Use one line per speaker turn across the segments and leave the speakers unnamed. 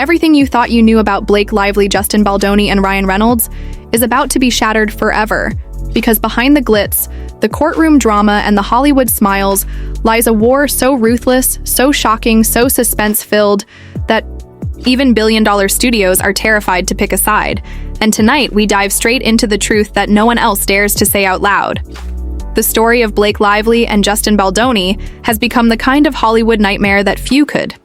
Everything you thought you knew about Blake Lively, Justin Baldoni, and Ryan Reynolds is about to be shattered forever, because behind the glitz, the courtroom drama, and the Hollywood smiles lies a war so ruthless, so shocking, so suspense-filled that even billion-dollar studios are terrified to pick a side. And tonight, we dive straight into the truth that no one else dares to say out loud. The story of Blake Lively and Justin Baldoni has become the kind of Hollywood nightmare that few could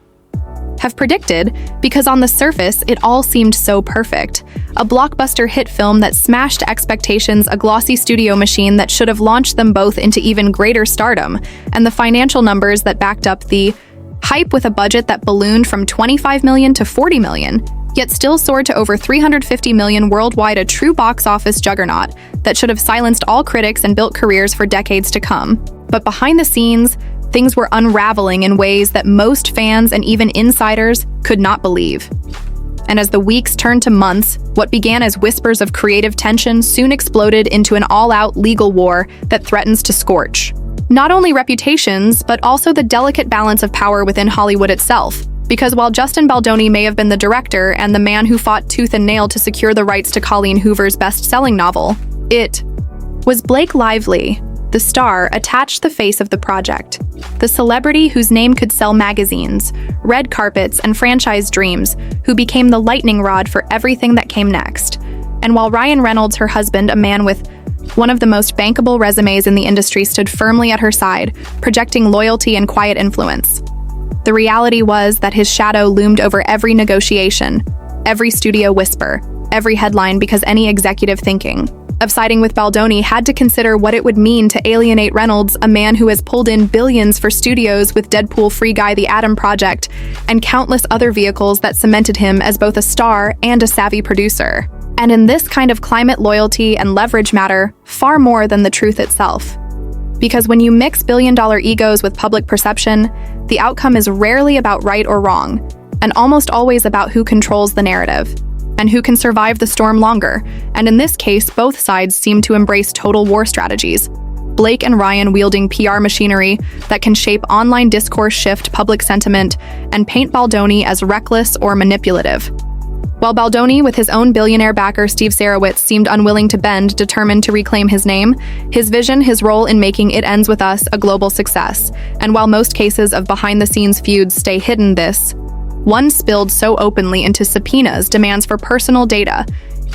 have predicted, because on the surface, it all seemed so perfect. A blockbuster hit film that smashed expectations, a glossy studio machine that should have launched them both into even greater stardom, and the financial numbers that backed up the hype, with a budget that ballooned from $25 million to $40 million, yet still soared to over $350 million worldwide, a true box office juggernaut that should have silenced all critics and built careers for decades to come. But behind the scenes, things were unraveling in ways that most fans and even insiders could not believe. And as the weeks turned to months, what began as whispers of creative tension soon exploded into an all-out legal war that threatens to scorch not only reputations, but also the delicate balance of power within Hollywood itself. Because while Justin Baldoni may have been the director and the man who fought tooth and nail to secure the rights to Colleen Hoover's best-selling novel, it was Blake Lively, the star, attached the face of the project. The celebrity whose name could sell magazines, red carpets, and franchise dreams, who became the lightning rod for everything that came next. And while Ryan Reynolds, her husband, a man with one of the most bankable resumes in the industry, stood firmly at her side, projecting loyalty and quiet influence, the reality was that his shadow loomed over every negotiation, every studio whisper, every headline, because any executive thinking of siding with Baldoni had to consider what it would mean to alienate Reynolds, a man who has pulled in billions for studios with Deadpool, Free Guy, The Atom Project, and countless other vehicles that cemented him as both a star and a savvy producer. And in this kind of climate, loyalty and leverage matter far more than the truth itself. Because when you mix billion-dollar egos with public perception, the outcome is rarely about right or wrong, and almost always about who controls the narrative and who can survive the storm longer. And in this case, both sides seem to embrace total war strategies. Blake and Ryan wielding PR machinery that can shape online discourse, shift public sentiment, and paint Baldoni as reckless or manipulative. While Baldoni, with his own billionaire backer Steve Sarowitz, seemed unwilling to bend, determined to reclaim his name, his vision, his role in making It Ends With Us a global success. And while most cases of behind-the-scenes feuds stay hidden, this one spilled so openly into subpoenas, demands for personal data,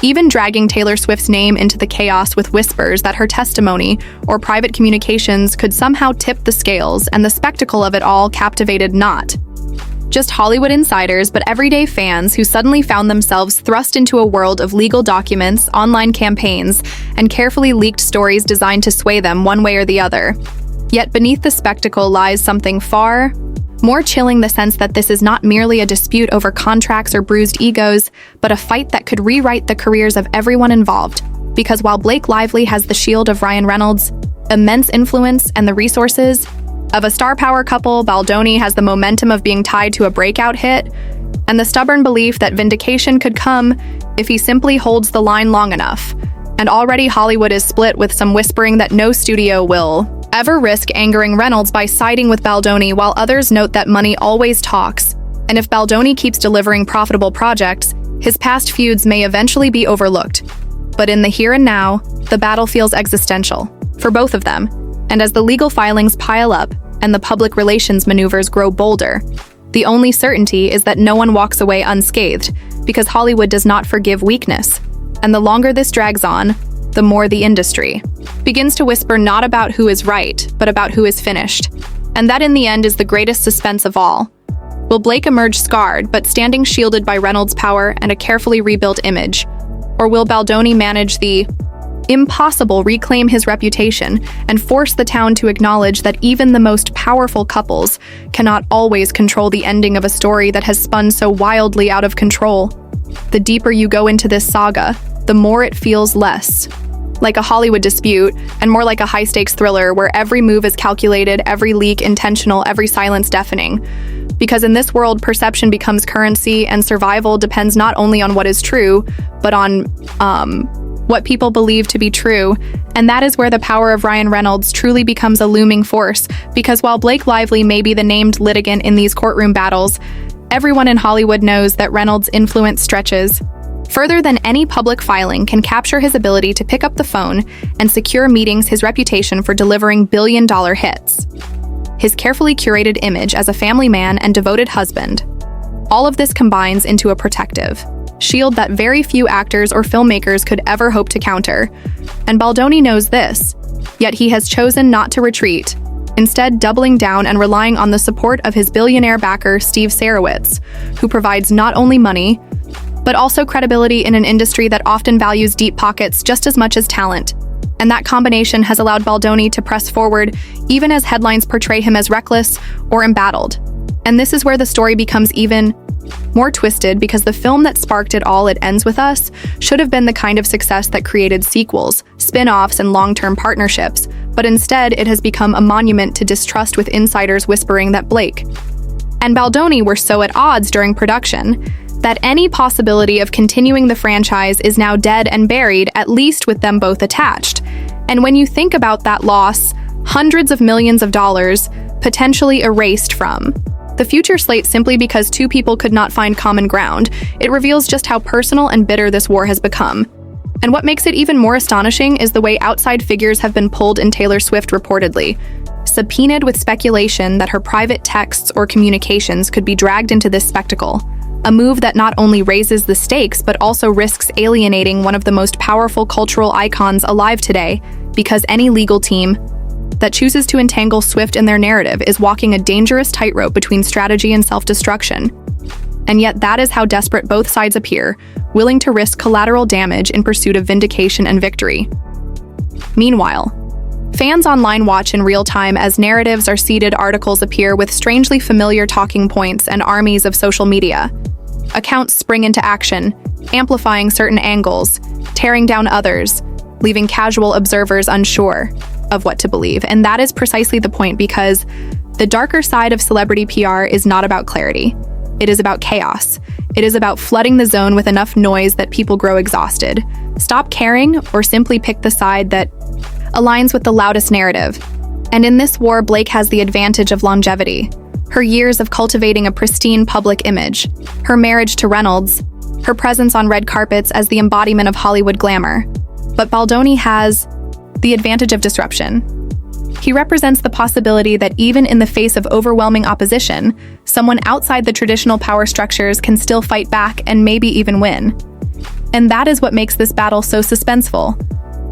even dragging Taylor Swift's name into the chaos with whispers that her testimony or private communications could somehow tip the scales, and the spectacle of it all captivated not just Hollywood insiders, but everyday fans who suddenly found themselves thrust into a world of legal documents, online campaigns, and carefully leaked stories designed to sway them one way or the other. Yet beneath the spectacle lies something far more chilling, the sense that this is not merely a dispute over contracts or bruised egos, but a fight that could rewrite the careers of everyone involved. Because while Blake Lively has the shield of Ryan Reynolds, immense influence, and the resources of a star power couple, Baldoni has the momentum of being tied to a breakout hit, and the stubborn belief that vindication could come if he simply holds the line long enough. And already Hollywood is split, with some whispering that no studio will ever risk angering Reynolds by siding with Baldoni, while others note that money always talks, and if Baldoni keeps delivering profitable projects, his past feuds may eventually be overlooked. But in the here and now, the battle feels existential for both of them, and as the legal filings pile up and the public relations maneuvers grow bolder, the only certainty is that no one walks away unscathed, because Hollywood does not forgive weakness. And the longer this drags on, the more the industry begins to whisper not about who is right, but about who is finished. And that in the end is the greatest suspense of all. Will Blake emerge scarred, but standing shielded by Reynolds' power and a carefully rebuilt image? Or will Baldoni manage the impossible, reclaim his reputation, and force the town to acknowledge that even the most powerful couples cannot always control the ending of a story that has spun so wildly out of control? The deeper you go into this saga, the more it feels less like a Hollywood dispute and more like a high-stakes thriller where every move is calculated, every leak intentional, every silence deafening. Because in this world, perception becomes currency, and survival depends not only on what is true, but on what people believe to be true. And that is where the power of Ryan Reynolds truly becomes a looming force. Because while Blake Lively may be the named litigant in these courtroom battles, Everyone in Hollywood knows that Reynolds' influence stretches further than any public filing can capture his ability to pick up the phone and secure meetings, his reputation for delivering billion-dollar hits, his carefully curated image as a family man and devoted husband. All of this combines into a protective shield that very few actors or filmmakers could ever hope to counter. And Baldoni knows this, yet he has chosen not to retreat, instead doubling down and relying on the support of his billionaire backer, Steve Sarowitz, who provides not only money, but also credibility in an industry that often values deep pockets just as much as talent. And that combination has allowed Baldoni to press forward even as headlines portray him as reckless or embattled. And this is where the story becomes even more twisted, because the film that sparked it all, It Ends With Us, should have been the kind of success that created sequels, spin-offs, and long-term partnerships, but instead it has become a monument to distrust, with insiders whispering that Blake and Baldoni were so at odds during production that any possibility of continuing the franchise is now dead and buried, at least with them both attached. And when you think about that loss, hundreds of millions of dollars potentially erased from the future slate simply because two people could not find common ground, it reveals just how personal and bitter this war has become. And what makes it even more astonishing is the way outside figures have been pulled in. Taylor Swift reportedly subpoenaed with speculation that her private texts or communications could be dragged into this spectacle, a move that not only raises the stakes but also risks alienating one of the most powerful cultural icons alive today, because any legal team that chooses to entangle Swift in their narrative is walking a dangerous tightrope between strategy and self-destruction. And yet that is how desperate both sides appear, willing to risk collateral damage in pursuit of vindication and victory. Meanwhile, fans online watch in real time as narratives are seeded, articles appear with strangely familiar talking points, and armies of social media accounts spring into action, amplifying certain angles, tearing down others, leaving casual observers unsure of what to believe. And that is precisely the point, because the darker side of celebrity PR is not about clarity. It is about chaos. It is about flooding the zone with enough noise that people grow exhausted, stop caring, or simply pick the side that aligns with the loudest narrative. And in this war, Blake has the advantage of longevity. Her years of cultivating a pristine public image, her marriage to Reynolds, her presence on red carpets as the embodiment of Hollywood glamour. But Baldoni has the advantage of disruption. He represents the possibility that even in the face of overwhelming opposition, someone outside the traditional power structures can still fight back and maybe even win. And that is what makes this battle so suspenseful,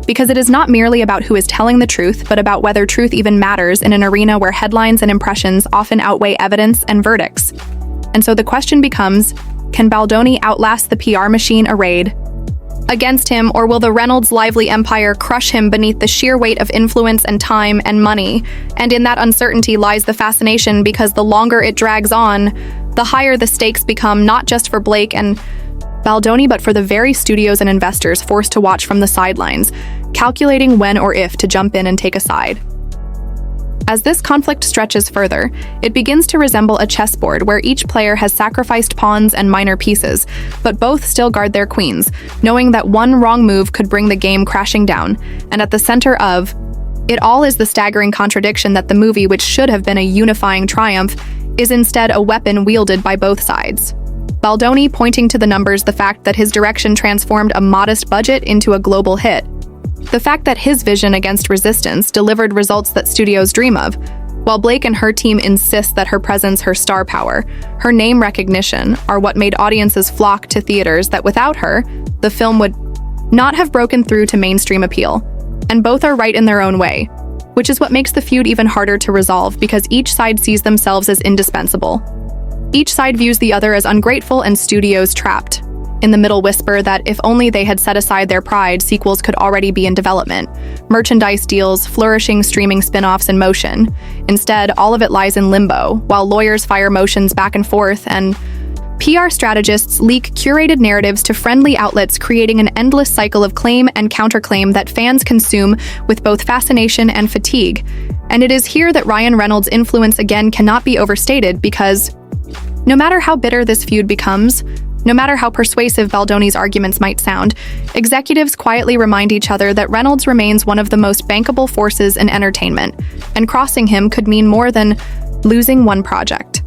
because it is not merely about who is telling the truth, but about whether truth even matters in an arena where headlines and impressions often outweigh evidence and verdicts. And so the question becomes, can Baldoni outlast the PR machine arrayed against him, or will the Reynolds' lively empire crush him beneath the sheer weight of influence and time and money? And in that uncertainty lies the fascination, because the longer it drags on, the higher the stakes become, not just for Blake and Baldoni, but for the very studios and investors forced to watch from the sidelines, calculating when or if to jump in and take a side. As this conflict stretches further, it begins to resemble a chessboard where each player has sacrificed pawns and minor pieces, but both still guard their queens, knowing that one wrong move could bring the game crashing down. And at the center of it all is the staggering contradiction that the movie, which should have been a unifying triumph, is instead a weapon wielded by both sides. Baldoni pointing to the numbers, the fact that his direction transformed a modest budget into a global hit, the fact that his vision against resistance delivered results that studios dream of, while Blake and her team insist that her presence, her star power, her name recognition are what made audiences flock to theaters, that without her, the film would not have broken through to mainstream appeal. And both are right in their own way, which is what makes the feud even harder to resolve, because each side sees themselves as indispensable. Each side views the other as ungrateful, and studios trapped in the middle whisper that if only they had set aside their pride, sequels could already be in development, merchandise deals, flourishing streaming spin-offs in motion. Instead, all of it lies in limbo, while lawyers fire motions back and forth, and PR strategists leak curated narratives to friendly outlets, creating an endless cycle of claim and counterclaim that fans consume with both fascination and fatigue. And it is here that Ryan Reynolds' influence again cannot be overstated, because no matter how bitter this feud becomes, no matter how persuasive Baldoni's arguments might sound, executives quietly remind each other that Reynolds remains one of the most bankable forces in entertainment, and crossing him could mean more than losing one project.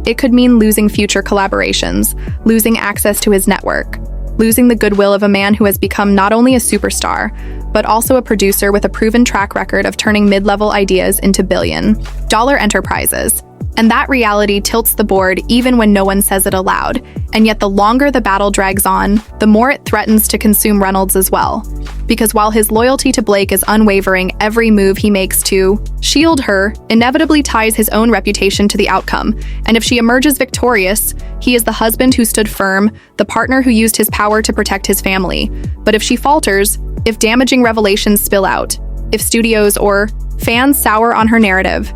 It could mean losing future collaborations, losing access to his network, losing the goodwill of a man who has become not only a superstar, but also a producer with a proven track record of turning mid-level ideas into billion-dollar enterprises. And that reality tilts the board even when no one says it aloud. And yet the longer the battle drags on, the more it threatens to consume Reynolds as well. Because while his loyalty to Blake is unwavering, every move he makes to shield her inevitably ties his own reputation to the outcome. And if she emerges victorious, he is the husband who stood firm, the partner who used his power to protect his family. But if she falters, if damaging revelations spill out, if studios or fans sour on her narrative,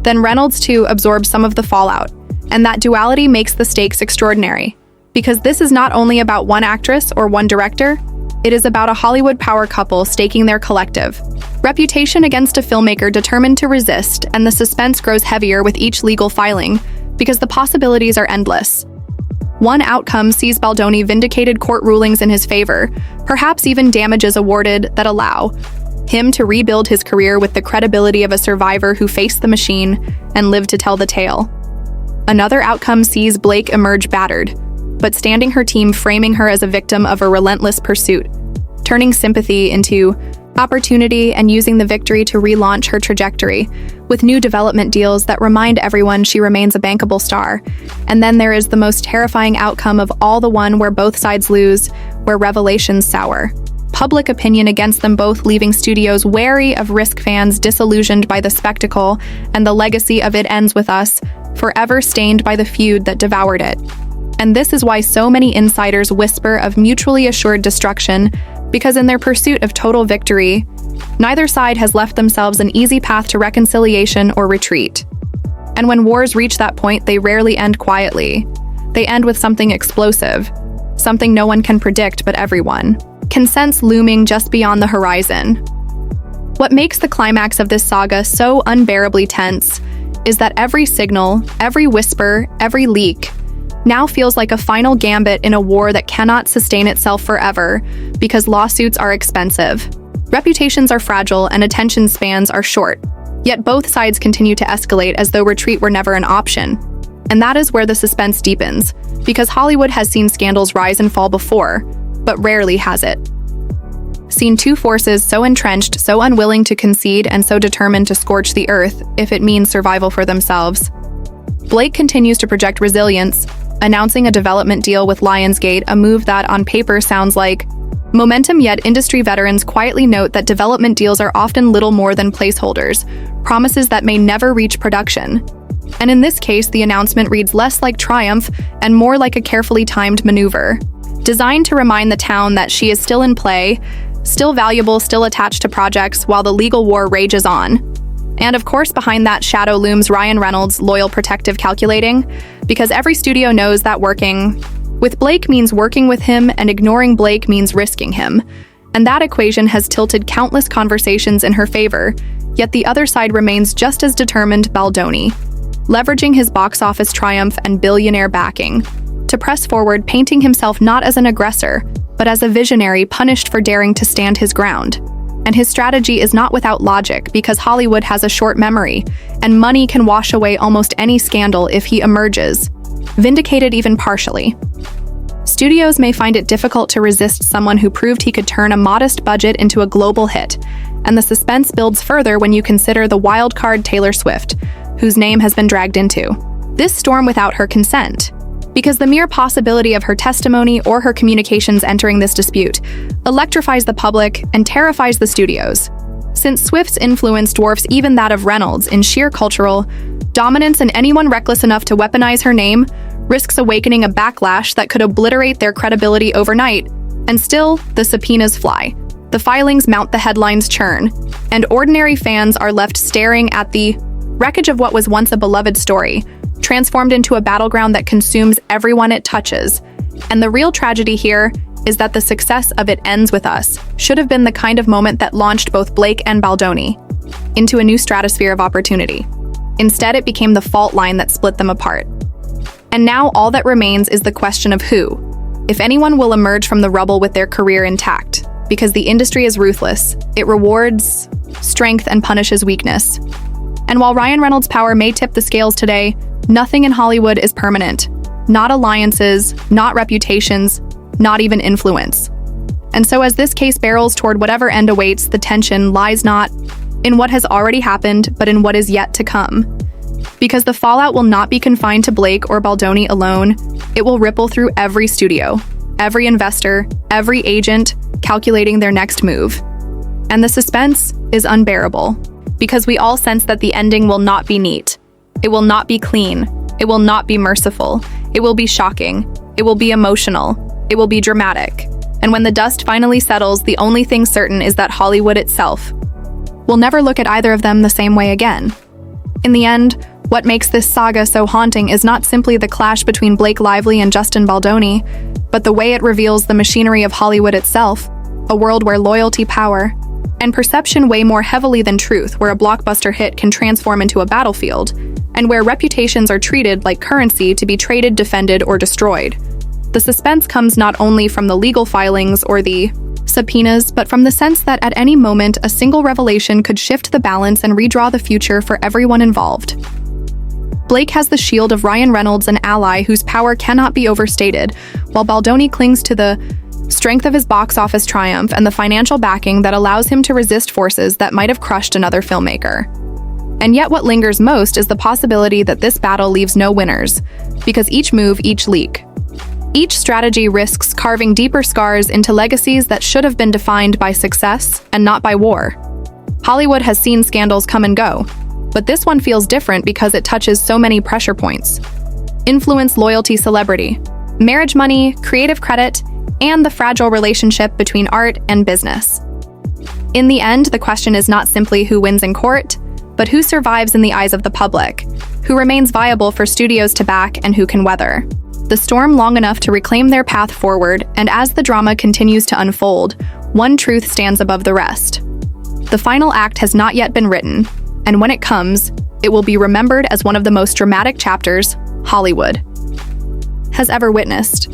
then Reynolds too absorbs some of the fallout. And that duality makes the stakes extraordinary. Because this is not only about one actress or one director, it is about a Hollywood power couple staking their collective reputation against a filmmaker determined to resist, and the suspense grows heavier with each legal filing, because the possibilities are endless. One outcome sees Baldoni vindicated court rulings in his favor, perhaps even damages awarded that allow him to rebuild his career with the credibility of a survivor who faced the machine and lived to tell the tale. Another outcome sees Blake emerge battered, but standing her team framing her as a victim of a relentless pursuit, turning sympathy into opportunity and using the victory to relaunch her trajectory with new development deals that remind everyone she remains a bankable star. And then there is the most terrifying outcome of all, the one where both sides lose, where revelations sour. Public opinion against them both, leaving studios wary of risk, fans disillusioned by the spectacle, and the legacy of It Ends With Us, forever stained by the feud that devoured it. And this is why so many insiders whisper of mutually assured destruction, because in their pursuit of total victory, neither side has left themselves an easy path to reconciliation or retreat. And when wars reach that point, they rarely end quietly. They end with something explosive, something no one can predict but everyone can sense looming just beyond the horizon. What makes the climax of this saga so unbearably tense is that every signal, every whisper, every leak now feels like a final gambit in a war that cannot sustain itself forever, because lawsuits are expensive, reputations are fragile, and attention spans are short. Yet both sides continue to escalate as though retreat were never an option. And that is where the suspense deepens, because Hollywood has seen scandals rise and fall before, but rarely has it seen two forces so entrenched, so unwilling to concede, and so determined to scorch the earth if it means survival for themselves. Blake continues to project resilience, announcing a development deal with Lionsgate, a move that on paper sounds like momentum, yet industry veterans quietly note that development deals are often little more than placeholders, promises that may never reach production. And in this case, the announcement reads less like triumph and more like a carefully timed maneuver, designed to remind the town that she is still in play, still valuable, still attached to projects while the legal war rages on. And of course, behind that shadow looms Ryan Reynolds' loyal, protective calculating, because every studio knows that working with Blake means working with him, and ignoring Blake means risking him. And that equation has tilted countless conversations in her favor, yet the other side remains just as determined, Baldoni, leveraging his box office triumph and billionaire backing to press forward, painting himself not as an aggressor, but as a visionary punished for daring to stand his ground. And his strategy is not without logic, because Hollywood has a short memory, and money can wash away almost any scandal if he emerges vindicated even partially. Studios may find it difficult to resist someone who proved he could turn a modest budget into a global hit, and the suspense builds further when you consider the wild card Taylor Swift, whose name has been dragged into this storm without her consent. Because the mere possibility of her testimony or her communications entering this dispute electrifies the public and terrifies the studios, since Swift's influence dwarfs even that of Reynolds in sheer cultural dominance, and anyone reckless enough to weaponize her name risks awakening a backlash that could obliterate their credibility overnight. And still, the subpoenas fly. The filings mount, the headlines churn, and ordinary fans are left staring at the wreckage of what was once a beloved story, transformed into a battleground that consumes everyone it touches. And the real tragedy here is that the success of It Ends With Us should have been the kind of moment that launched both Blake and Baldoni into a new stratosphere of opportunity. Instead, it became the fault line that split them apart. And now all that remains is the question of who, if anyone, will emerge from the rubble with their career intact, because the industry is ruthless. It rewards strength and punishes weakness. And while Ryan Reynolds' power may tip the scales today, Nothing in Hollywood is permanent. Not alliances, not reputations, not even influence. And so as this case barrels toward whatever end awaits, the tension lies not in what has already happened, but in what is yet to come. Because the fallout will not be confined to Blake or Baldoni alone, it will ripple through every studio, every investor, every agent, calculating their next move. And the suspense is unbearable, because we all sense that the ending will not be neat. It will not be clean. It will not be merciful. It will be shocking. It will be emotional. It will be dramatic. And when the dust finally settles, the only thing certain is that Hollywood itself will never look at either of them the same way again. In the end, what makes this saga so haunting is not simply the clash between Blake Lively and Justin Baldoni, but the way it reveals the machinery of Hollywood itself, a world where loyalty, power, and perception weigh more heavily than truth, where a blockbuster hit can transform into a battlefield, and where reputations are treated like currency to be traded, defended, or destroyed. The suspense comes not only from the legal filings or the subpoenas, but from the sense that at any moment a single revelation could shift the balance and redraw the future for everyone involved. Blake has the shield of Ryan Reynolds, an ally whose power cannot be overstated, while Baldoni clings to the strength of his box office triumph and the financial backing that allows him to resist forces that might have crushed another filmmaker. And yet what lingers most is the possibility that this battle leaves no winners, because each move, each leak, each strategy risks carving deeper scars into legacies that should have been defined by success and not by war. Hollywood has seen scandals come and go, but this one feels different because it touches so many pressure points: influence, loyalty, celebrity, marriage, money, creative credit, and the fragile relationship between art and business. In the end, the question is not simply who wins in court, but who survives in the eyes of the public, who remains viable for studios to back, and who can weather the storm long enough to reclaim their path forward. And as the drama continues to unfold, one truth stands above the rest. The final act has not yet been written, and when it comes, it will be remembered as one of the most dramatic chapters Hollywood has ever witnessed.